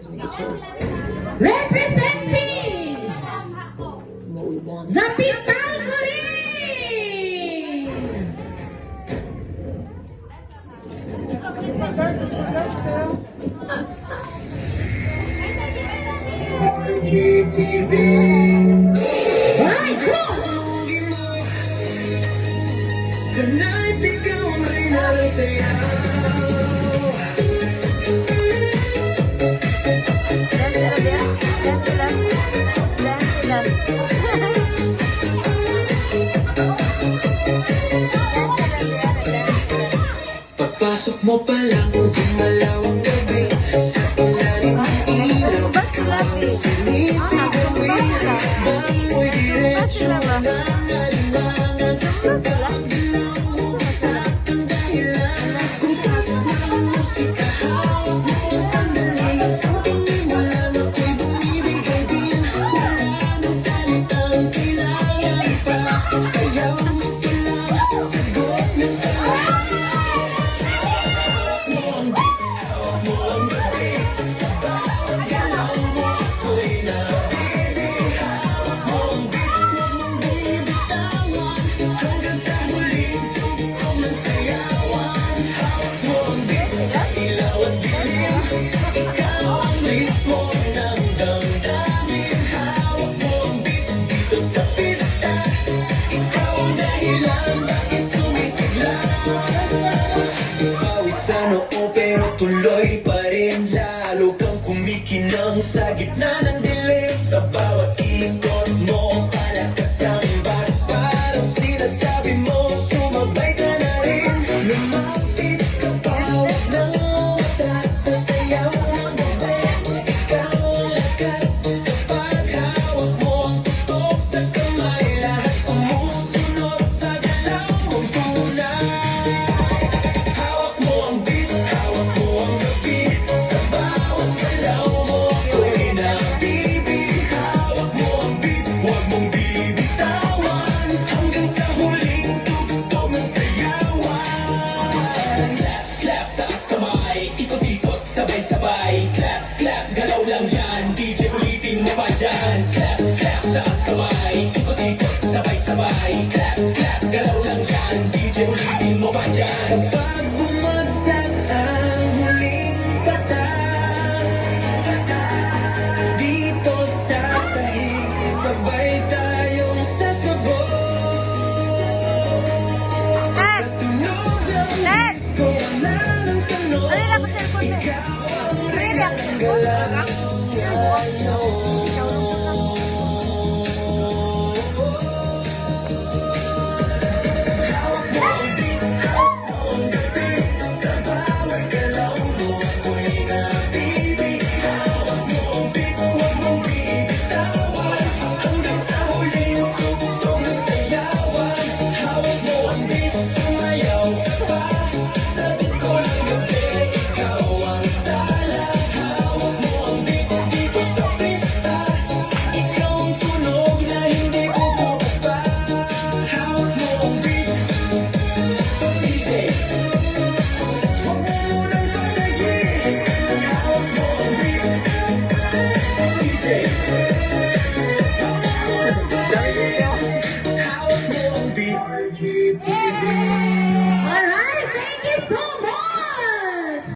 Representing the Pitagori! Right, come on! Tonight, ikaw ang reyna ng sayaw. Pagpasok mo pa lang, gumalaw ang gabi. Sa ilalim ng ilaw, ikaw ang sinisipawin. Bangoy diretsyo lang alimangan. Sa pagdilaw mo, sakang dahilan. Kung pasok ng musika, hawak mo ang sandali. Ang tingin mo lang ako'y bumibigay din. Wala nang salitang kailangan pa. Sayaw mo pa lang, sagot na sa'yo. Pero tuloy pa rin, lalo kang kumikinang sa gitna ng dilim. Sa bawat ikot mo, palakas ang imbas. Parang sinasabi mo, sumabay ka na rin. Lumapit ka pa, huwag nang umatas. Sasayaw ang gabay, ikaw ang lakas. Kapag hawak mo ang tutok sa kamay, lahat sumusunod sa galaw mong tunay. Hawak mo ang beat, hawak mo ang gabi. Sa bawat galaw mo, ako'y nabibig. Hawak mo ang beat, huwag mong bibitawan. Hanggang sa huling tugtog ng sayawan. Clap, clap, taas kamay. Ikot-ikot, sabay-sabay. Clap, clap, galaw lang yan. DJ ulitin mo pa dyan. Clap, clap, taas kamay. Ikot-ikot, sabay-sabay. Clap, clap, galaw lang yan. DJ ulitin mo pa dyan. Kapag bumagsak ang huling patak, dito sa sahig, sabay tayong sasabog. Sa tunog ng disco, wala nang tanong. Ikaw ang reyna ng galaw.